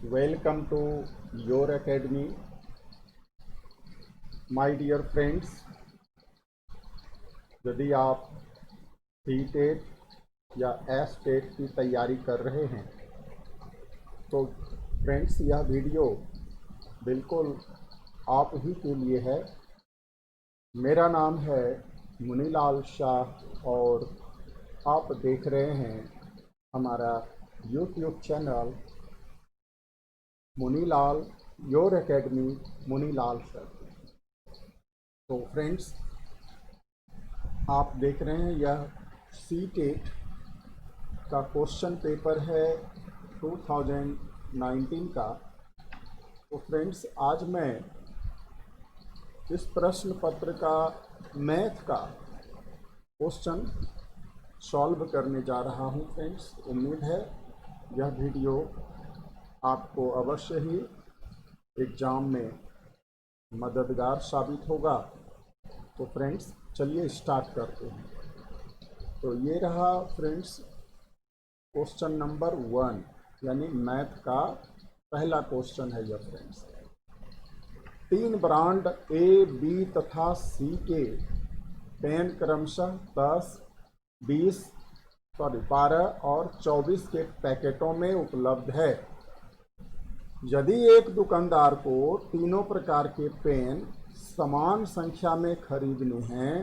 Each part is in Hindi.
Welcome to your academy my dear friends. यदि आप सी-टेट या एस-टेट की तैयारी कर रहे हैं तो फ्रेंड्स यह वीडियो बिल्कुल आप ही के लिए है। मेरा नाम है मुनीलाल शाह और आप देख रहे हैं हमारा YouTube channel Munilal your academy Munilal sir. तो फ्रेंड्स आप देख रहे हैं यह सी-टेट का क्वेश्चन पेपर है 2019 का। तो फ्रेंड्स आज मैं इस प्रश्न पत्र का मैथ का क्वेश्चन सॉल्व करने जा रहा हूं। फ्रेंड्स उम्मीद है यह वीडियो आपको अवश्य ही एग्ज़ाम में मददगार साबित होगा। तो फ्रेंड्स चलिए स्टार्ट करते हैं। तो ये रहा फ्रेंड्स क्वेश्चन नंबर 1 यानी मैथ का पहला क्वेश्चन है यह। फ्रेंड्स 3 ब्रांड ए, बी तथा सी के पेन क्रमशः 12 और 24 के पैकेटों में उपलब्ध है। यदि एक दुकानदार को तीनों प्रकार के पेन समान संख्या में खरीदने हैं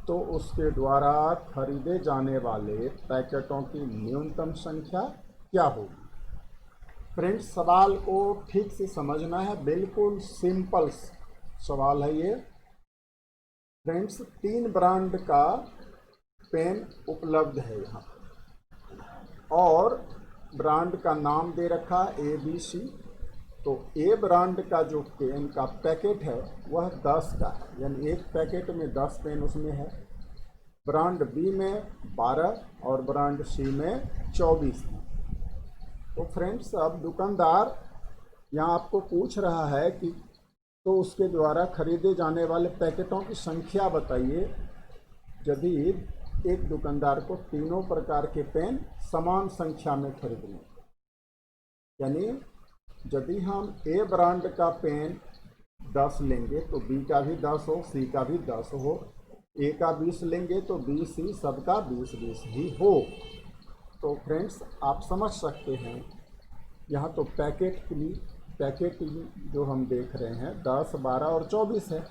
तो उसके द्वारा खरीदे जाने वाले पैकेटों की न्यूनतम संख्या क्या होगी। फ्रेंड्स सवाल को ठीक से समझना है, बिल्कुल सिंपल सवाल है ये। फ्रेंड्स 3 ब्रांड का पेन उपलब्ध है यहाँ और ब्रांड का नाम दे रखा ए बी सी। तो ए ब्रांड का जो पेन का पैकेट है वह 10 का है, यानी एक पैकेट में 10 पेन उसमें है। ब्रांड बी में 12 और ब्रांड सी में 24 है। तो फ्रेंड्स अब दुकानदार यहाँ आपको पूछ रहा है कि तो उसके द्वारा खरीदे जाने वाले पैकेटों की संख्या बताइए। यदि एक दुकानदार को तीनों प्रकार के पेन समान संख्या में खरीदने, यानी यदि हम ए ब्रांड का पेन 10 लेंगे तो बी का भी 10 हो, सी का भी 10 हो, ए का 20 लेंगे तो बी सी सबका 20-20 ही हो। तो फ्रेंड्स आप समझ सकते हैं यहाँ तो पैकेट जो हम देख रहे हैं 10, 12 और 24 है।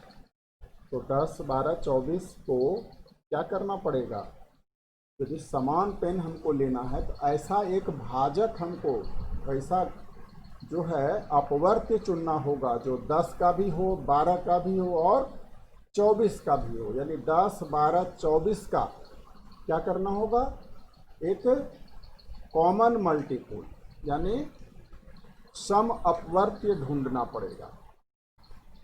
तो 10, 12, 24 को क्या करना पड़ेगा, यदि समान पेन हमको लेना है तो ऐसा एक भाजक हमको ऐसा जो है अपवर्त्य चुनना होगा जो 10 का भी हो, 12 का भी हो और 24 का भी हो। यानी 10, 12, 24 का क्या करना होगा, एक कॉमन मल्टीपल यानी सम अपवर्त्य ढूंढना पड़ेगा,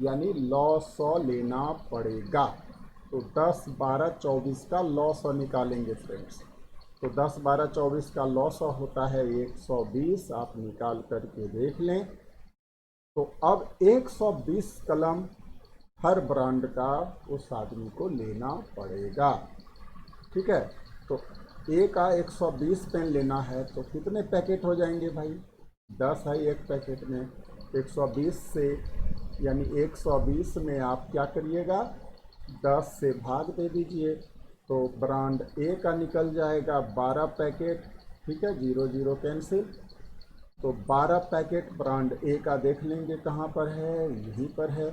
यानी लॉ लेना पड़ेगा। तो 10, 12, 24 का लॉ निकालेंगे फ्रेंड्स। तो 10, 12, 24 का लॉ होता है 120। आप निकाल करके देख लें। तो अब 120 कलम हर ब्रांड का उस आदमी को लेना पड़ेगा। ठीक है, तो ए का 120 पेन लेना है तो कितने पैकेट हो जाएंगे भाई, 10 है एक पैकेट में। 120 से यानी 120 में आप क्या करिएगा, 10 से भाग दे दीजिए। तो ब्रांड ए का निकल जाएगा 12 पैकेट। ठीक है, 0 0 कैंसिल। तो 12 पैकेट ब्रांड ए का देख लेंगे कहाँ पर है, यहीं पर है।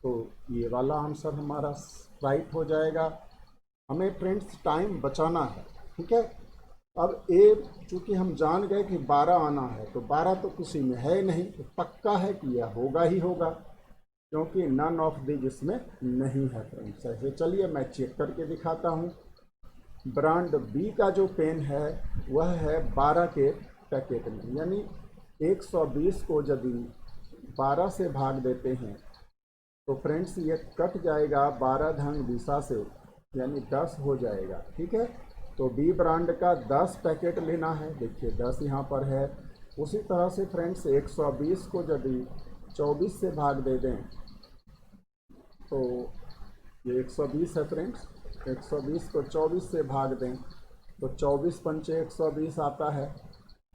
तो ये वाला आंसर हमारा राइट हो जाएगा। हमें फ्रेंड्स टाइम बचाना है। ठीक है, अब ए चूँकि हम जान गए कि 12 आना है तो 12 तो किसी में है नहीं, तो पक्का है कि यह होगा ही होगा क्योंकि नन ऑफ दिस इसमें नहीं है फ्रेंड्स। ऐसे चलिए मैं चेक करके दिखाता हूँ। ब्रांड बी का जो पेन है वह है 12 के पैकेट में, यानी 120 को यदि 12 से भाग देते हैं तो फ्रेंड्स ये कट जाएगा 12 धन दिशा से, यानी 10 हो जाएगा। ठीक है, तो बी ब्रांड का 10 पैकेट लेना है। देखिए 10 यहाँ पर है। उसी तरह से फ्रेंड्स 120 को यदि 24 से भाग दे दें तो ये 120 है फ्रेंड्स। 120 को 24 से भाग दें तो 24 पंचे 120 आता है।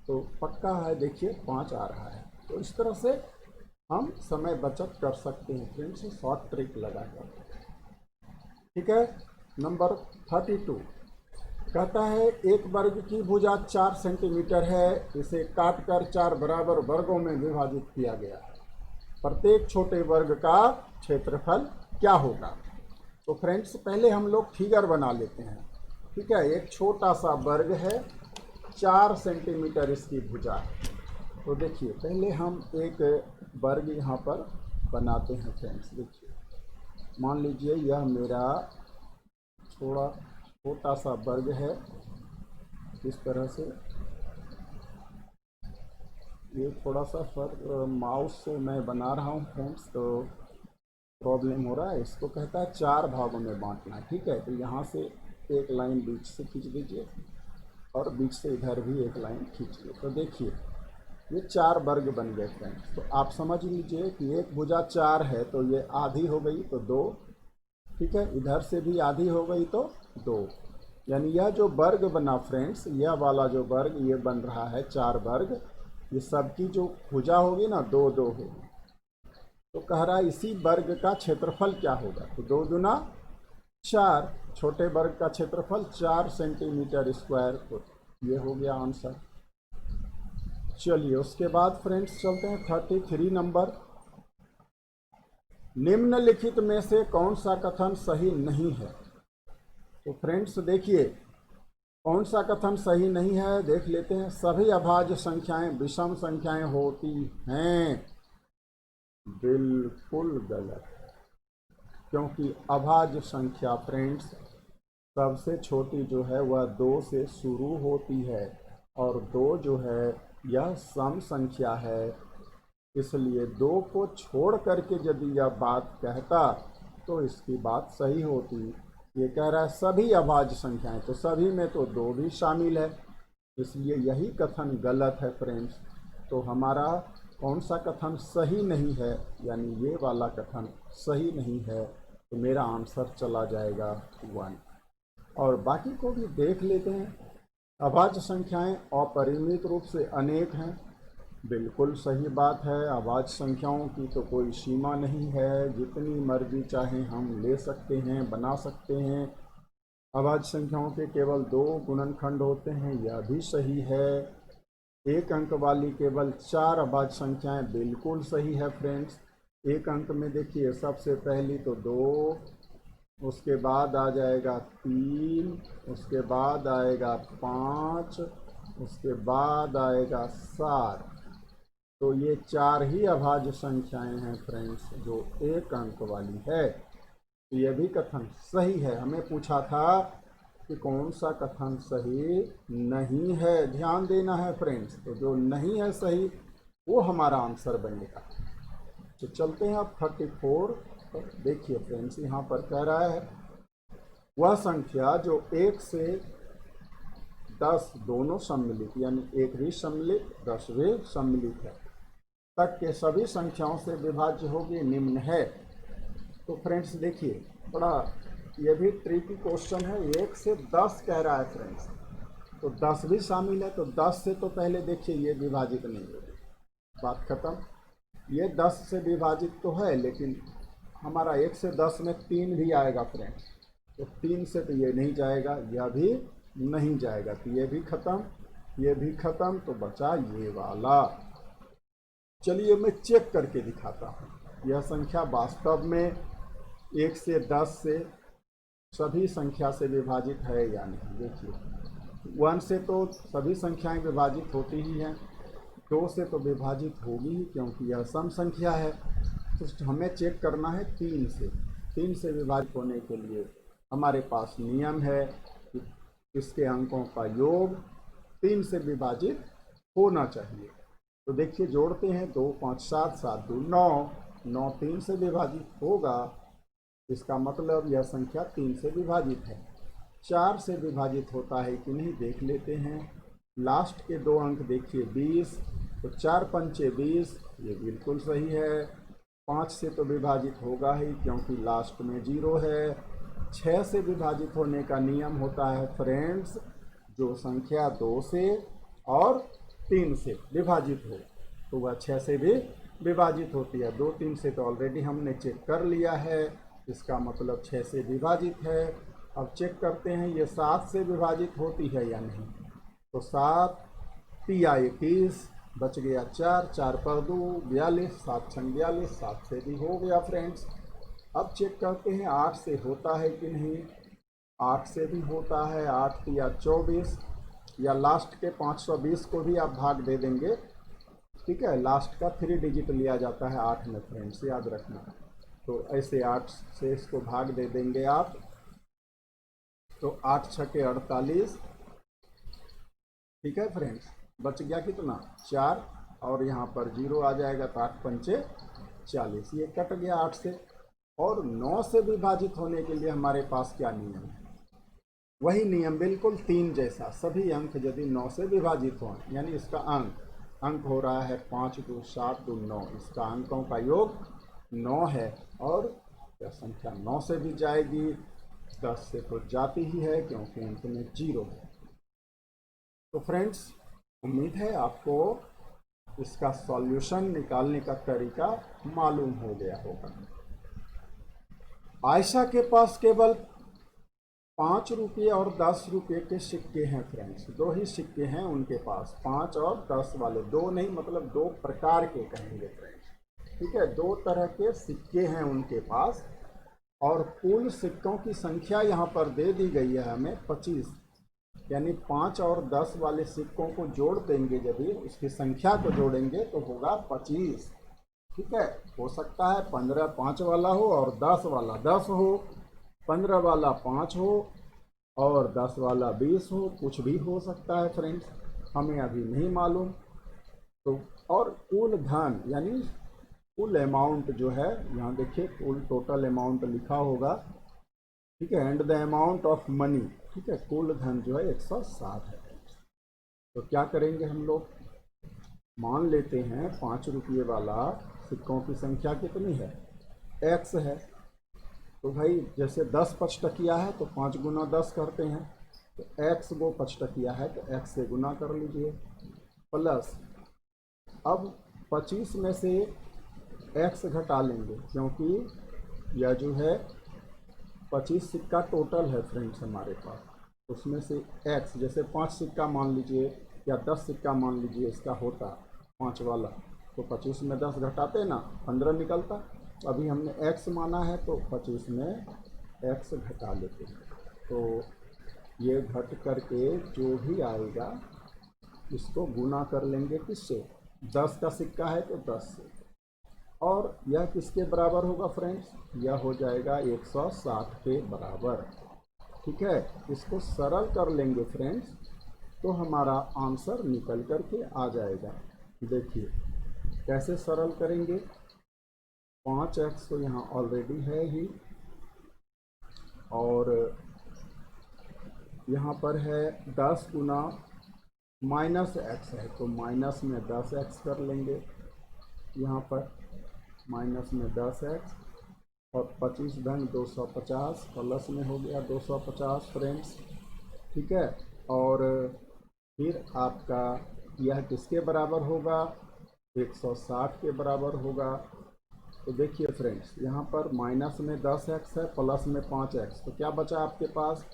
तो पक्का है, देखिए 5 आ रहा है। तो इस तरह से हम समय बचत कर सकते हैं फ्रेंड्स, शॉर्ट ट्रिक लगाकर। ठीक है। नंबर 32 कहता है एक वर्ग की भुजा 4 सेंटीमीटर है, इसे काटकर 4 बराबर वर्गों में विभाजित किया गया है, प्रत्येक छोटे वर्ग का क्षेत्रफल क्या होगा। तो फ्रेंड्स पहले हम लोग फिगर बना लेते हैं। ठीक है, एक छोटा सा वर्ग है, 4 सेंटीमीटर इसकी भुजा है। तो देखिए पहले हम एक वर्ग यहाँ पर बनाते हैं फ्रेंड्स। देखिए मान लीजिए यह मेरा थोड़ा छोटा सा वर्ग है, इस तरह से। ये थोड़ा सा माउस से मैं बना रहा हूँ फ्रेंड्स, तो प्रॉब्लम हो रहा है। इसको कहता है 4 भागों में बांटना। ठीक है, तो यहाँ से एक लाइन बीच से खींच दीजिए और बीच से इधर भी एक लाइन खींचिए। तो देखिए ये 4 वर्ग बन गए फ्रेंड्स। तो आप समझ लीजिए कि एक भुजा 4 है तो ये आधी हो गई तो 2। ठीक है, इधर से भी आधी हो गई तो 2। यानी यह जो वर्ग बना फ्रेंड्स, यह वाला जो वर्ग ये बन रहा है 4 वर्ग, ये सबकी जो भुजा होगी ना 2 2 होगी। तो कह रहा है इसी वर्ग का क्षेत्रफल क्या होगा। तो 2 दूना 4, छोटे वर्ग का क्षेत्रफल 4 सेंटीमीटर स्क्वायर। तो ये हो गया आंसर। चलिए उसके बाद फ्रेंड्स चलते हैं 33 नंबर। निम्नलिखित में से कौन सा कथन सही नहीं है। तो फ्रेंड्स देखिए कौन सा कथन सही नहीं है, देख लेते हैं। सभी अभाज्य संख्याएं विषम संख्याएं होती हैं। बिल्कुल गलत, क्योंकि अभाज्य संख्या फ्रेंड्स सबसे छोटी जो है वह 2 से शुरू होती है और 2 जो है यह सम संख्या है। इसलिए 2 को छोड़ करके यदि यह बात कहता तो इसकी बात सही होती। ये कह रहा है सभी अभाज्य संख्याएं, तो सभी में तो 2 भी शामिल है, इसलिए यही कथन गलत है फ्रेंड्स। तो हमारा कौन सा कथन सही नहीं है, यानी ये वाला कथन सही नहीं है, तो मेरा आंसर चला जाएगा 1। और बाकी को भी देख लेते हैं। अभाज्य संख्याएं अपरिमित रूप से अनेक हैं। बिल्कुल सही बात है, अभाज्य संख्याओं की तो कोई सीमा नहीं है, जितनी मर्जी चाहे हम ले सकते हैं, बना सकते हैं। अभाज्य संख्याओं के केवल 2 गुणनखंड होते हैं, यह भी सही है। एक अंक वाली केवल 4 अभाज्य संख्याएं, बिल्कुल सही है फ्रेंड्स। एक अंक में देखिए सबसे पहली तो 2, उसके बाद आ जाएगा 3, उसके बाद आएगा 5, उसके बाद आएगा 7। तो ये 4 ही अभाज्य संख्याएं हैं फ्रेंड्स जो एक अंक वाली है। तो ये भी कथन सही है। हमें पूछा था कि कौन सा कथन सही नहीं है, ध्यान देना है फ्रेंड्स। तो जो नहीं है सही वो हमारा आंसर बनेगा। तो चलते हैं अब 34। तो देखिए फ्रेंड्स यहाँ पर कह रहा है वह संख्या जो 1 से 10 दोनों सम्मिलित, यानी 1 भी सम्मिलित 10 भी सम्मिलित है, तक के सभी संख्याओं से विभाज्य होगी, निम्न है। तो फ्रेंड्स देखिए बड़ा ये भी ट्रिकी क्वेश्चन है। 1 से 10 कह रहा है फ्रेंड्स, तो 10 भी शामिल है, तो 10 से तो पहले देखिए ये विभाजित नहीं होगी, बात खत्म। ये 10 से विभाजित तो है, लेकिन हमारा 1 से 10 में 3 भी आएगा फ्रेंड्स, तो 3 से तो ये नहीं जाएगा, यह भी नहीं जाएगा, तो ये भी खत्म, ये भी खत्म, तो बचा ये वाला। चलिए मैं चेक करके दिखाता हूँ यह संख्या वास्तव में 1 से 10 से सभी संख्या से विभाजित है या नहीं। देखिए 1 से तो सभी संख्याएं विभाजित होती ही हैं, 2 से तो विभाजित होगी ही क्योंकि यह सम संख्या है। तो हमें चेक करना है 3 से। 3 से विभाजित होने के लिए हमारे पास नियम है कि इसके अंकों का योग 3 से विभाजित होना चाहिए। तो देखिए जोड़ते हैं 2 5 7 7 2 9, 9 3 से विभाजित होगा, इसका मतलब यह संख्या 3 से विभाजित है। 4 से विभाजित होता है कि नहीं देख लेते हैं। लास्ट के 2 अंक देखिए 20, तो 4 पंचे 20, ये बिल्कुल सही है। 5 से तो विभाजित होगा ही क्योंकि लास्ट में 0 है। 6 से विभाजित होने का नियम होता है फ्रेंड्स जो संख्या 2 से और 3 से विभाजित हो। तो वह 6 से भी विभाजित होती है। 2 3 से तो ऑलरेडी हमने चेक कर लिया है, इसका मतलब 6 से विभाजित है। अब चेक करते हैं ये 7 से विभाजित होती है या नहीं। तो 7 तिया 21, बच गया 4, 4 पर 2 42, 7 6 42, 7 से भी हो गया फ्रेंड्स। अब चेक करते हैं 8 से होता है कि नहीं। 8 से भी होता है, 8 तिया 24, या लास्ट के 520 को भी आप भाग दे देंगे, ठीक है। लास्ट का 3 डिजिट लिया जाता है 8 में फ्रेंड्स, याद रखना। तो ऐसे 8 से इसको भाग दे देंगे आप, तो 8 छके 48, ठीक है फ्रेंड्स। बच गया कितना 4, और यहाँ पर 0 आ जाएगा, तो 8 पंचे 40, ये कट गया 8 से। और 9 से विभाजित होने के लिए हमारे पास क्या नियम है, वही नियम बिल्कुल 3 जैसा। सभी अंक यदि 9 से विभाजित हों, यानी इसका अंक हो रहा है 5 2 7 2 9, इसका अंकों का योग 9 है। और यह संख्या 9 से भी जाएगी, 10 से तो जाती ही है क्योंकि अंक में 0 है। तो फ्रेंड्स, उम्मीद है आपको इसका सॉल्यूशन निकालने का तरीका मालूम हो गया होगा। आयशा के पास केवल 5 रुपये और 10 रुपये के सिक्के हैं फ्रेंड्स। 2 ही सिक्के हैं उनके पास, 5 और 10 वाले। 2 नहीं, मतलब 2 प्रकार के कहेंगे फ्रेंड्स, ठीक है। 2 तरह के सिक्के हैं उनके पास, और कुल सिक्कों की संख्या यहाँ पर दे दी गई है हमें 25, यानी 5 और 10 वाले सिक्कों को जोड़ देंगे, यदि उसकी संख्या को जोड़ेंगे तो होगा 25, ठीक है। हो सकता है 15 5 वाला हो और 10 वाला 10 हो, 15 वाला 5 हो और 10 वाला 20 हो, कुछ भी हो सकता है फ्रेंड्स, हमें अभी नहीं मालूम। तो और कुल धन यानी कुल अमाउंट जो है, यहाँ देखिए कुल टोटल अमाउंट लिखा होगा, ठीक है, and the amount of money, ठीक है। कुल धन जो है 160 है। तो क्या करेंगे हम लोग, मान लेते हैं 5 रुपये वाला सिक्कों की संख्या कितनी है, x है। तो भाई जैसे 10 पचटकिया है तो 5 गुना 10 करते हैं, तो x वो पचटकिया है तो x से गुना कर लीजिए, प्लस अब 25 में से x घटा लेंगे, क्योंकि यह जो है 25 सिक्का टोटल है फ्रेंड्स हमारे पास, उसमें से x, जैसे 5 सिक्का मान लीजिए या 10 सिक्का मान लीजिए इसका होता 5 वाला, तो 25 में 10 घटाते ना 15 निकलता। अभी हमने x माना है तो 25 में x घटा लेते हैं, तो ये घट करके जो भी आएगा इसको गुना कर लेंगे किससे, 10 का सिक्का है तो 10 से, और यह किसके बराबर होगा फ्रेंड्स, यह हो जाएगा 160 के बराबर, ठीक है। इसको सरल कर लेंगे फ्रेंड्स तो हमारा आंसर निकल कर के आ जाएगा। देखिए कैसे सरल करेंगे, 5x तो यहाँ ऑलरेडी है ही, और यहाँ पर है 10 गुना माइनस x है, तो माइनस में 10x कर लेंगे, यहाँ पर माइनस में 10x, और 25 धन 250 प्लस में हो गया 250 फ्रेंड्स, ठीक है। और फिर आपका यह किसके बराबर होगा, 160 के बराबर होगा। तो देखिए फ्रेंड्स, यहाँ पर माइनस में 10x है, प्लस में 5x, तो क्या बचा आपके पास,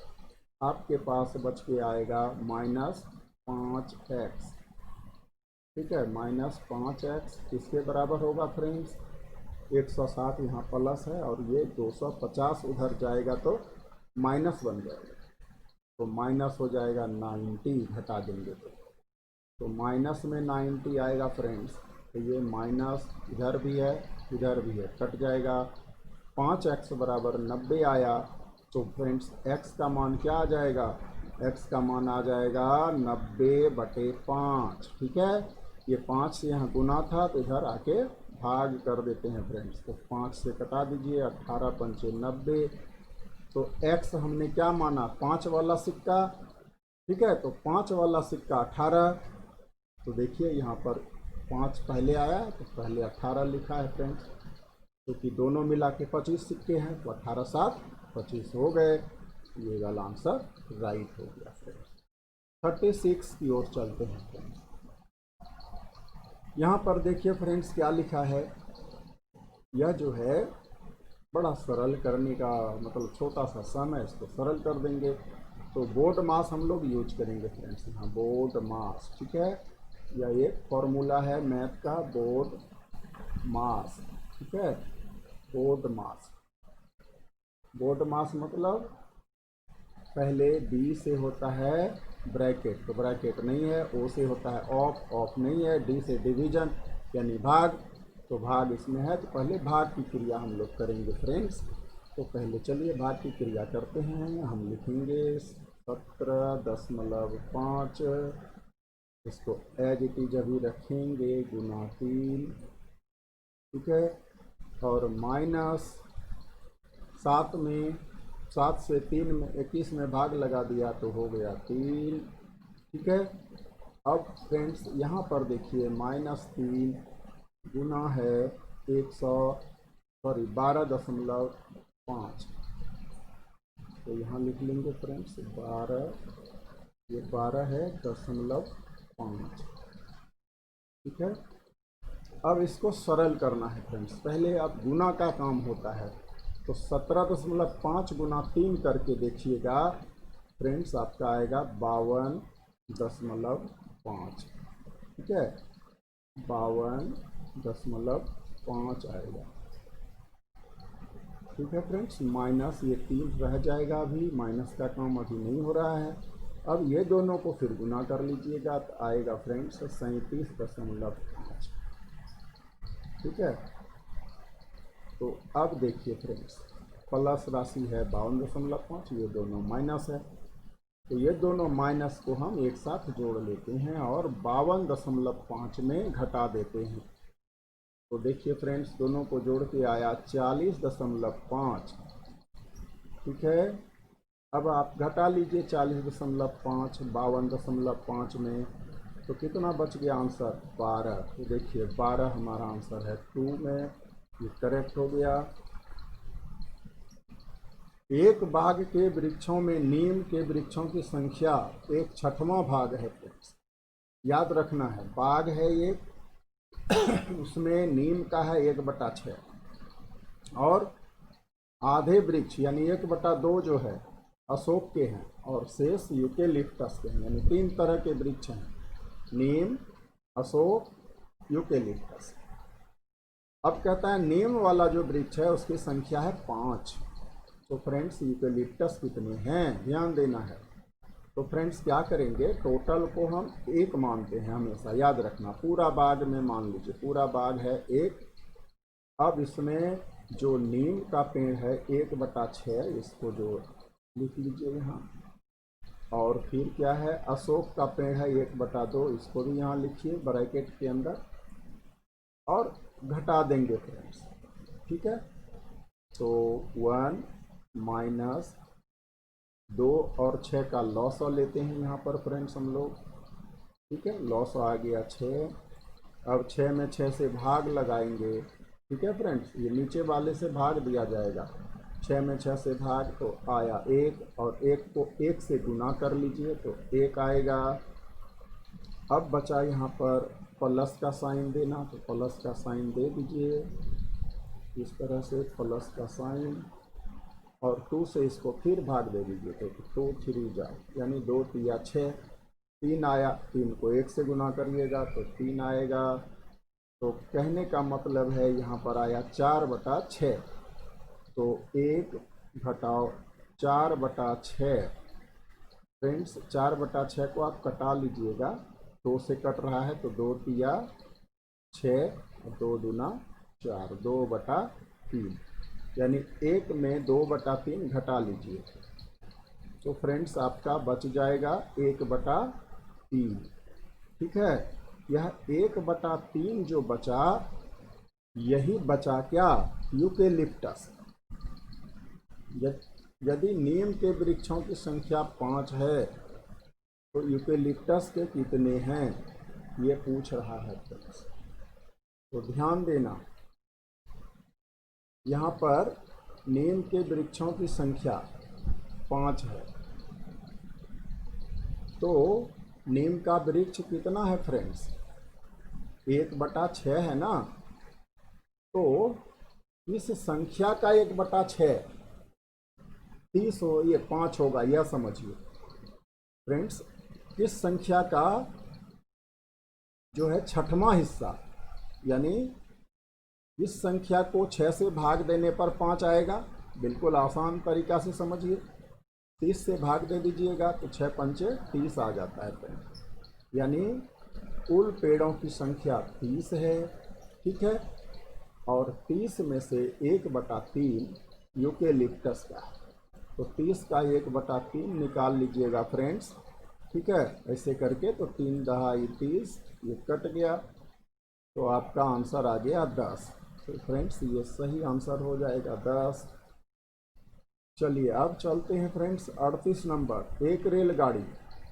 आपके पास बच के आएगा -5x, ठीक है। -5x किसके बराबर होगा फ्रेंड्स, 160 यहाँ प्लस है और ये 250 उधर जाएगा तो माइनस बन जाएगा, तो माइनस हो जाएगा 90, घटा देंगे तो माइनस में 90 आएगा फ्रेंड्स। तो ये माइनस इधर भी है इधर भी है, कट जाएगा, 5x बराबर 90 आया, तो फ्रेंड्स x का मान क्या आ जाएगा, x का मान आ जाएगा 90/5, ठीक है। ये 5 से यहाँ गुना था तो इधर आके भाग कर देते हैं फ्रेंड्स, तो 5 से कटा दीजिए, 18 पंचे 90, तो x हमने क्या माना, 5 वाला सिक्का, ठीक है। तो 5 वाला सिक्का 18, तो देखिए यहाँ पर 5 पहले आया तो पहले 18 लिखा है फ्रेंड्स, क्योंकि दोनों मिला के 25 सिक्के हैं, तो 18 7 25 हो गए, ये वाला आंसर राइट हो गया फ्रेंड्स। 36 की ओर चलते हैं फ्रेंड्स। यहाँ पर देखिए फ्रेंड्स क्या लिखा है, यह जो है बड़ा सरल करने का मतलब छोटा सा सम है, इसको सरल कर देंगे। तो बोर्ड मास हम लोग यूज करेंगे फ्रेंड्स, यहाँ बोर्ड मास, ठीक है। यह एक फॉर्मूला है मैथ का, बोर्ड मास, ठीक है। बोर्ड मास, बोर्ड मास मतलब पहले बी से होता है ब्रैकेट, तो ब्रैकेट नहीं है, ओ से होता है ऑफ, ऑफ नहीं है, डी से डिवीजन यानी भाग, तो भाग इसमें है, तो पहले भाग की क्रिया हम लोग करेंगे फ्रेंड्स। तो पहले चलिए भाग की क्रिया करते हैं। हम लिखेंगे 17.5, इसको एज इट इज अभी रखेंगे, गुना 3, ठीक है, और माइनस 7 में, 7 से 3 में 21 में भाग लगा दिया तो हो गया 3, ठीक है। अब फ्रेंड्स यहाँ पर देखिए -3 गुना है 12.5, तो यहाँ लिख लेंगे फ्रेंड्स 12, ये 12 है 0.5, ठीक है। अब इसको सरल करना है फ्रेंड्स, पहले अब गुना का काम होता है, तो 17.5 गुना 3 करके देखिएगा फ्रेंड्स, आपका आएगा 52.5, ठीक है, 52.5 आएगा, ठीक है फ्रेंड्स। माइनस ये 3 रह जाएगा, अभी माइनस का काम अभी नहीं हो रहा है। अब ये दोनों को फिर गुना कर लीजिएगा तो आएगा फ्रेंड्स 37.5, ठीक है। तो अब देखिए फ्रेंड्स, प्लस राशि है 52.5, ये दोनों माइनस है, तो ये दोनों माइनस को हम एक साथ जोड़ लेते हैं और 52.5 में घटा देते हैं। तो देखिए फ्रेंड्स, दोनों को जोड़ के आया 40.5, ठीक है। अब आप घटा लीजिए 40.5 52.5 में, तो कितना बच गया आंसर 12, तो देखिए 12 हमारा आंसर है 2 में, ये करेक्ट हो गया। एक बाग के वृक्षों में नीम के वृक्षों की संख्या 1/6 भाग है फ्रेंड्स, याद रखना है, बाग है एक उसमें नीम का है 1/6, और आधे वृक्ष यानी 1/2 जो है अशोक के हैं, और शेष यूकेलिप्टस के हैं, यानी 3 तरह के वृक्ष हैं, नीम, अशोक, यूकेलिप्टस। अब कहता है नीम वाला जो वृक्ष है उसकी संख्या है 5, तो फ्रेंड्स यूकेलिप्टस कितने हैं ध्यान देना है। तो फ्रेंड्स क्या करेंगे, टोटल को हम 1 मानते हैं, हमेशा याद रखना, पूरा बाग में मान लीजिए, पूरा बाग है 1। अब इसमें जो नीम का पेड़ है 1/6, इसको जो लिख लीजिए यहाँ, और फिर क्या है अशोक का पेड़ है 1/2, इसको भी यहाँ लिखिए ब्रैकेट के अंदर, और घटा देंगे फ्रेंड्स, ठीक है। तो 1 माइनस 2 और 6 का लॉस लेते हैं यहाँ पर फ्रेंड्स हम लोग, ठीक है, लॉस आ गया 6। अब 6 में 6 से भाग लगाएंगे, ठीक है फ्रेंड्स, ये नीचे वाले से भाग दिया जाएगा, 6 में 6 से भाग तो आया 1, और 1 को 1 से गुना कर लीजिए तो 1 आएगा। अब बचा यहाँ पर प्लस का साइन देना, तो प्लस का साइन दे दीजिए इस तरह से, प्लस का साइन, और 2 से इसको फिर भाग दे दीजिए तो 2 3 जा यानी 2 3 6, 3 आया, 3 को 1 से गुना करिएगा तो 3 आएगा। तो कहने का मतलब है यहाँ पर आया 4/6, तो 1 घटाओ 4/6 फ्रेंड्स, 4/6 को आप कटा लीजिएगा, 2 से कट रहा है तो 2 3 6, 2 दूना 4, 2/3, यानी 1 में 2/3 घटा लीजिए, तो फ्रेंड्स आपका बच जाएगा 1/3, ठीक है। यह 1/3 जो बचा, यही बचा क्या, यूकेलिप्टस। यदि नीम के वृक्षों की संख्या 5 है तो यूकेलिप्टस के कितने हैं ये पूछ रहा है फ्रेंड्स, तो ध्यान देना, यहाँ पर नीम के वृक्षों की संख्या 5 है, तो नीम का वृक्ष कितना है फ्रेंड्स, 1/6 है ना, तो इस संख्या का 1/6 30 हो, ये 5 होगा, यह समझिए फ्रेंड्स। इस संख्या का जो है छठवां हिस्सा, यानी इस संख्या को 6 से भाग देने पर 5 आएगा। बिल्कुल आसान तरीका से समझिए, 30 से भाग दे दीजिएगा तो 6 पंचे 30 आ जाता है फ्रेंड्स। यानी कुल पेड़ों की संख्या 30 है, ठीक है। और 30 में से 1/3 यूकेलिप्टस का है, तो 30 का 1/3 निकाल लीजिएगा फ्रेंड्स, ठीक है। ऐसे करके तो 3 दहाई 30, ये कट गया, तो आपका आंसर आ गया 10। तो फ्रेंड्स ये सही आंसर हो जाएगा 10। चलिए अब चलते हैं फ्रेंड्स 38 नंबर। एक रेलगाड़ी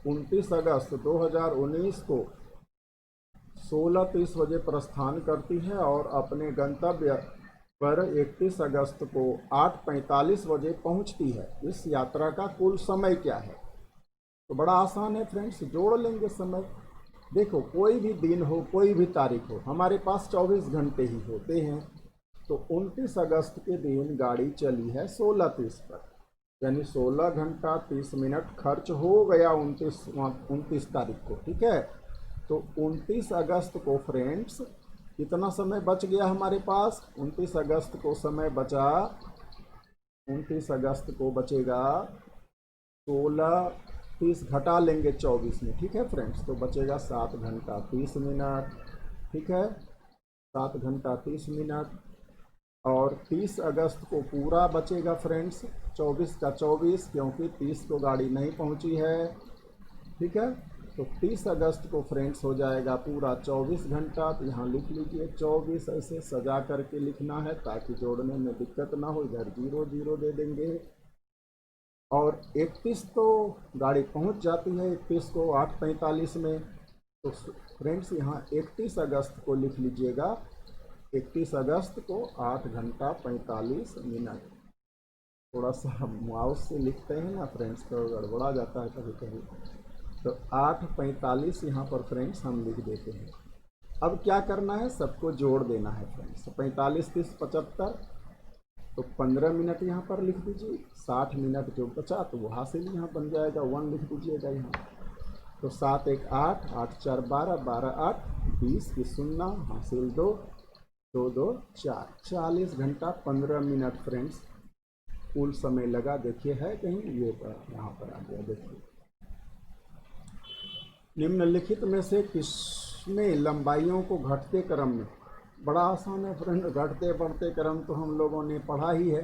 29 अगस्त 2019 को 16:30 बजे प्रस्थान करती है और अपने गंतव्य पर 31 अगस्त को 8:45 बजे पहुंचती है। इस यात्रा का कुल समय क्या है? तो बड़ा आसान है फ्रेंड्स, जोड़ लेंगे समय। देखो कोई भी दिन हो, कोई भी तारीख हो, हमारे पास 24 घंटे ही होते हैं। तो 29 अगस्त के दिन गाड़ी चली है 16:30 पर, यानी 16 घंटा 30 मिनट खर्च हो गया 29 तारीख को, ठीक है। तो 29 अगस्त को फ्रेंड्स कितना समय बच गया हमारे पास? 29 अगस्त को समय बचा, 29 अगस्त को बचेगा 16:30 घटा लेंगे 24 में, ठीक है फ्रेंड्स, तो बचेगा 7 घंटा 30 मिनट, ठीक है, 7 घंटा 30 मिनट। और 30 अगस्त को पूरा बचेगा फ्रेंड्स, 24 का 24, क्योंकि 30 को गाड़ी नहीं पहुंची है, ठीक है। तो 30 अगस्त को फ्रेंड्स हो जाएगा पूरा 24 घंटा। तो यहाँ लिख लीजिए 24, ऐसे सजा करके लिखना है ताकि जोड़ने में दिक्कत ना हो, इधर 0 0 दे देंगे। और 31 तो गाड़ी पहुंच जाती है 31 को 8:45 में। तो फ्रेंड्स यहाँ 31 अगस्त को लिख लीजिएगा, 31 अगस्त को 8 घंटा 45 मिनट। थोड़ा सा माउस से लिखते हैं ना फ्रेंड्स तो गड़बड़ा जाता है कभी कभी, तो 8:45 यहाँ पर फ्रेंड्स हम लिख देते हैं। अब क्या करना है, सबको जोड़ देना है फ्रेंड्स। 45 30 75, तो 15 मिनट यहाँ पर लिख दीजिए। 60 मिनट जो बचा तो वो हासिल यहाँ बन जाएगा, 1 लिख दीजिएगा यहाँ। तो 7 1 8, 8 4 12, 12 8 20 की 0, हासिल 2, 2 2 4, 40 घंटा 15 मिनट फ्रेंड्स कुल समय लगा। देखिए है कहीं, ये पर यहाँ पर आ गया, देखिए। निम्नलिखित में से किसमें लंबाइयों को घटते क्रम में? बड़ा आसान है फ्रेंड, घटते बढ़ते क्रम तो हम लोगों ने पढ़ा ही है,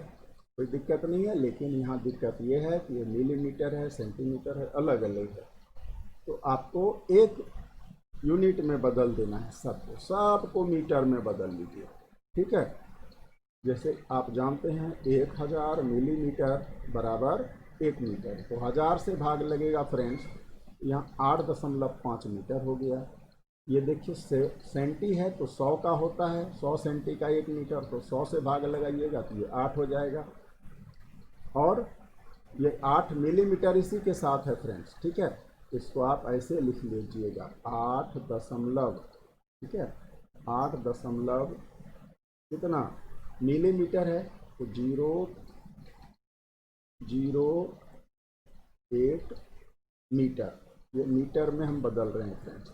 कोई दिक्कत नहीं है। लेकिन यहाँ दिक्कत ये है कि ये मिलीमीटर है, सेंटीमीटर है, अलग अलग है। तो आपको एक यूनिट में बदल देना है, सबको मीटर में बदल लीजिए, ठीक है। जैसे आप जानते हैं 1000 मिलीमीटर बराबर 1 मीटर, तो 1000 से भाग लगेगा फ्रेंड्स, यहाँ 8.5 मीटर हो गया। ये देखिए सेंटी है तो 100 का होता है, 100 सेंटी का 1 मीटर, तो 100 से भाग लगाइएगा तो ये 8 हो जाएगा। और ये 8 मिलीमीटर इसी के साथ है फ्रेंड्स, ठीक है। इसको आप ऐसे लिख लीजिएगा 8 दशमलव, ठीक है, 8 दशमलव कितना मिलीमीटर है, तो 0.008 मीटर, ये मीटर में हम बदल रहे हैं फ्रेंड्स।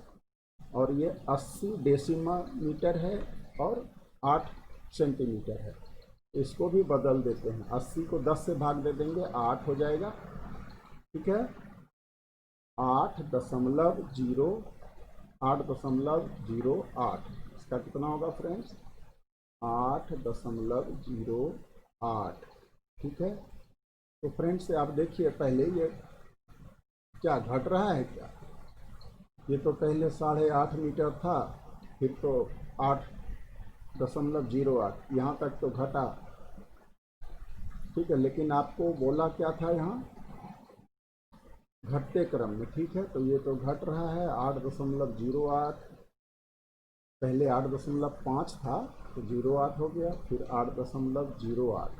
और ये 80 डेसिमल मीटर है और 8 सेंटीमीटर है, इसको भी बदल देते हैं। 80 को 10 से भाग दे देंगे, 8 हो जाएगा, ठीक है। 8.08, इसका कितना होगा फ्रेंड्स? 8.08, ठीक है। तो फ्रेंड्स आप देखिए पहले ये क्या घट रहा है क्या? ये तो पहले 8.5 मीटर था, फिर तो 8.08, यहाँ तक तो घटा, ठीक है। लेकिन आपको बोला क्या था यहाँ? घटते क्रम में, ठीक है। तो ये तो घट रहा है 8.08, पहले 8.5 था तो 0.8 हो गया, फिर 8.08,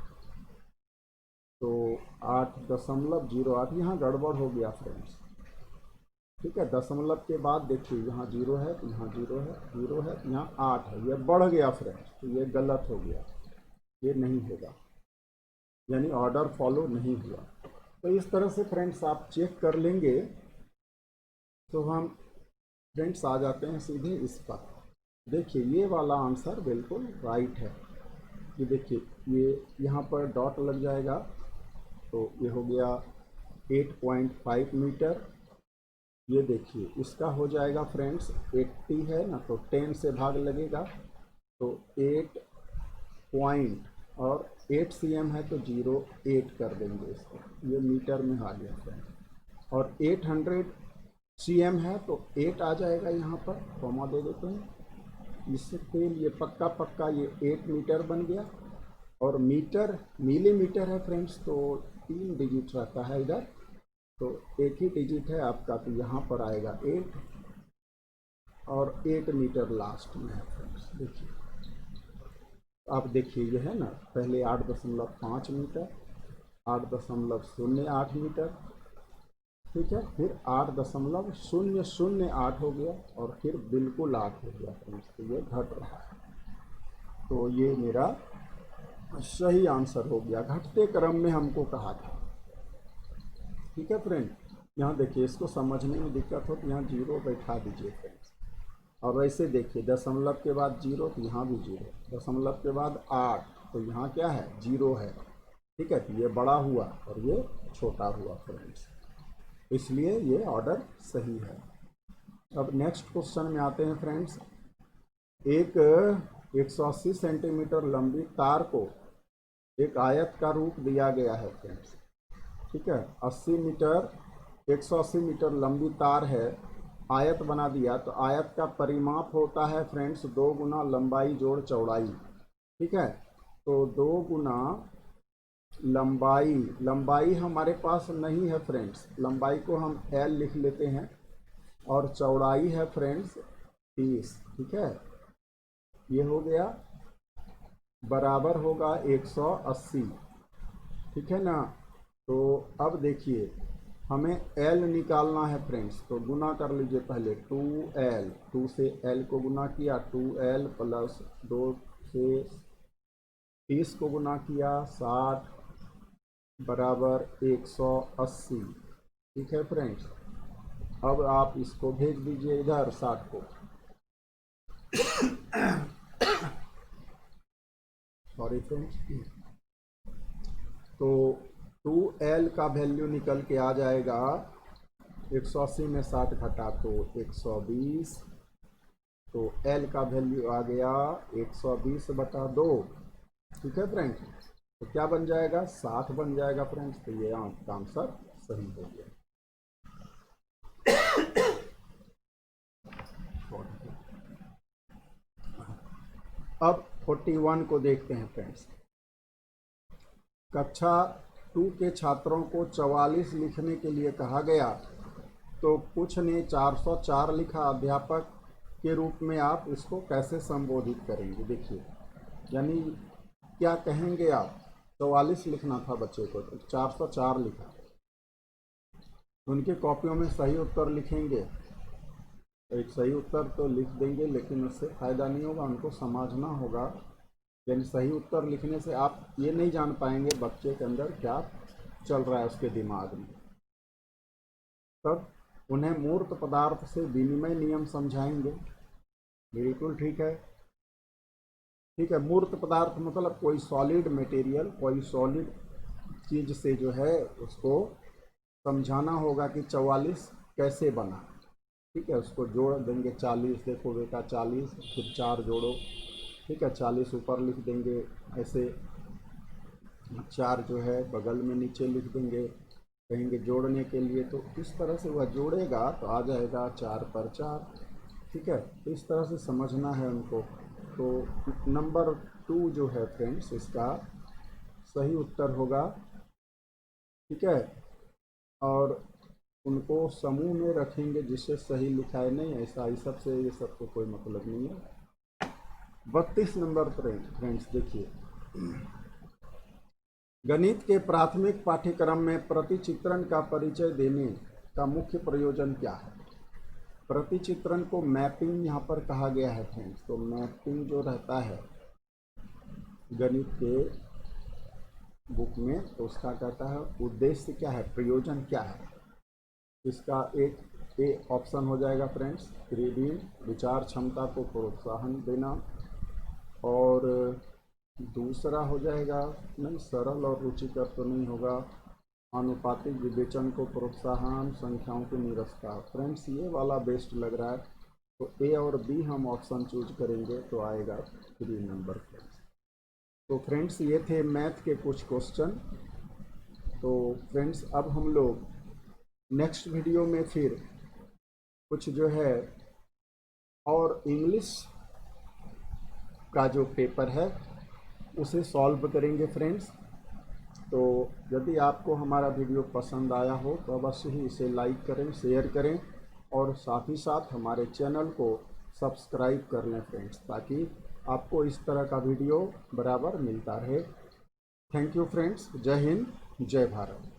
तो 8.08 यहाँ गड़बड़ हो गया फ्रेंड्स, ठीक है। दशमलव के बाद देखिए यहाँ 0 है तो यहाँ 0 है, 0 है तो यहाँ 8 है, ये बढ़ गया फ्रेंड्स, तो ये गलत हो गया, ये नहीं होगा, यानी ऑर्डर फॉलो नहीं हुआ। तो इस तरह से फ्रेंड्स आप चेक कर लेंगे तो हम फ्रेंड्स आ जाते हैं सीधे इस पर। देखिए ये वाला आंसर बिल्कुल राइट है। ये देखिए ये यहाँ पर डॉट लग जाएगा तो ये हो गया 8.5 मीटर। ये देखिए इसका हो जाएगा फ्रेंड्स 80 है ना, तो 10 से भाग लगेगा तो 8 पॉइंट और 8 cm है तो 08 कर देंगे इसको, ये मीटर में आ गया फ्रेंड्स। और 800 cm है तो 8 आ जाएगा, यहाँ पर कॉमा दे देते हैं इससे तेल, ये पक्का पक्का ये 8 मीटर बन गया। और मीटर मिलीमीटर है फ्रेंड्स, तो 3 डिजिट रहता है इधर, तो एक ही डिजिट है आपका, तो यहाँ पर आएगा 8 और 8 मीटर लास्ट में है फ्रेंड्स। देखिए आप देखिए ये है ना, पहले 8.5 मीटर, 8.08 मीटर, ठीक है, फिर 8.008 हो गया और फिर बिल्कुल 8 हो गया फ्रेंड्स, तो ये घट रहा है। तो ये मेरा सही आंसर हो गया, घटते क्रम में हमको कहा था। ठीक है फ्रेंड, यहाँ देखिए इसको समझने में दिक्कत हो तो यहाँ 0 बैठा दीजिए फ्रेंड्स। और वैसे देखिए दशमलव के बाद 0 तो यहाँ भी 0, दशमलव के बाद 8 तो यहाँ क्या है 0 है। ठीक है, तो ये बड़ा हुआ और ये छोटा हुआ फ्रेंड्स, इसलिए ये ऑर्डर सही है। अब नेक्स्ट क्वेश्चन में आते हैं फ्रेंड्स। एक 180 सेंटीमीटर लंबी तार को एक आयत का रूप दिया गया है फ्रेंड्स। ठीक है, 180 मीटर लंबी तार है, आयत बना दिया, तो आयत का परिमाप होता है फ्रेंड्स 2 गुना लंबाई जोड़ चौड़ाई। ठीक है, तो 2 गुना लंबाई हमारे पास नहीं है फ्रेंड्स, लंबाई को हम L लिख लेते हैं और चौड़ाई है फ्रेंड्स 30। ठीक है, ये हो गया, बराबर होगा 180। ठीक है ना, तो अब देखिए हमें L निकालना है फ्रेंड्स, तो गुना कर लीजिए पहले 2L, 2 से L को गुना किया, 2L प्लस 2 से 30 को गुना किया 60 बराबर 180। ठीक है फ्रेंड्स, अब आप इसको भेज दीजिए इधर 60 को, सॉरी फ्रेंड्स, तो 2L का वैल्यू निकल के आ जाएगा 180 में 60 घटा तो 120, तो L का वैल्यू आ गया 120/2। ठीक है फ्रेंड्स, तो क्या बन जाएगा 60 बन जाएगा फ्रेंड्स, तो ये आपका आंसर सही हो गया। अब 41 को देखते हैं फ्रेंड्स। कक्षा 2 के छात्रों को 44 लिखने के लिए कहा गया, तो कुछ ने 404 लिखा, अध्यापक के रूप में आप इसको कैसे संबोधित करेंगे। देखिए यानी क्या कहेंगे आप, 44 लिखना था बच्चे को तो 404 लिखा, उनके कॉपियों में सही उत्तर लिखेंगे, एक सही उत्तर तो लिख देंगे लेकिन उससे फ़ायदा नहीं होगा, उनको समझना होगा। यानी सही उत्तर लिखने से आप ये नहीं जान पाएंगे बच्चे के अंदर क्या चल रहा है उसके दिमाग में। तब उन्हें मूर्त पदार्थ से विनिमय नियम समझाएंगे। बिल्कुल ठीक है, ठीक है। मूर्त पदार्थ मतलब कोई सॉलिड मटेरियल, कोई सॉलिड चीज़ से जो है उसको समझाना होगा कि 44 कैसे बना। ठीक है, उसको जोड़ देंगे 40, देखो बेटा 40, फिर 4 जोड़ो। ठीक है, 40 ऊपर लिख देंगे, ऐसे 4 जो है बगल में नीचे लिख देंगे, कहेंगे जोड़ने के लिए, तो इस तरह से वह जोड़ेगा तो आ जाएगा 4 पर 4। ठीक है, तो इस तरह से समझना है उनको। तो नंबर 2 जो है फ्रेंड्स इसका सही उत्तर होगा। ठीक है, और उनको समूह में रखेंगे जिससे सही लिखाए, नहीं ऐसा इस सब से ये सब को कोई मतलब नहीं है। 32 नंबर फ्रेंड्स देखिए, गणित के प्राथमिक पाठ्यक्रम में प्रतिचित्रण का परिचय देने का मुख्य प्रयोजन क्या है। प्रतिचित्रण को मैपिंग यहाँ पर कहा गया है फ्रेंड्स। तो मैपिंग जो रहता है गणित के बुक में, तो उसका कहता है उद्देश्य क्या है, प्रयोजन क्या है। इसका एक ए ऑप्शन हो जाएगा फ्रेंड्स, रीडिंग, विचार क्षमता को प्रोत्साहन देना, और दूसरा हो जाएगा, नहीं सरल और रुचिकर तो नहीं होगा, आनुपातिक विवेचन को प्रोत्साहन, संख्याओं की निरस्ता। फ्रेंड्स ये वाला बेस्ट लग रहा है, तो ए और बी हम ऑप्शन चूज करेंगे तो आएगा 3 नंबर फ्रेंड्स। तो फ्रेंड्स ये थे मैथ के कुछ क्वेश्चन। तो फ्रेंड्स अब हम लोग नेक्स्ट वीडियो में फिर कुछ जो है और इंग्लिश का जो पेपर है उसे सॉल्व करेंगे फ्रेंड्स। तो यदि आपको हमारा वीडियो पसंद आया हो तो अवश्य ही इसे लाइक करें, शेयर करें, और साथ ही साथ हमारे चैनल को सब्सक्राइब कर लें फ्रेंड्स, ताकि आपको इस तरह का वीडियो बराबर मिलता रहे। Thank you friends. जय हिंद, जय भारत।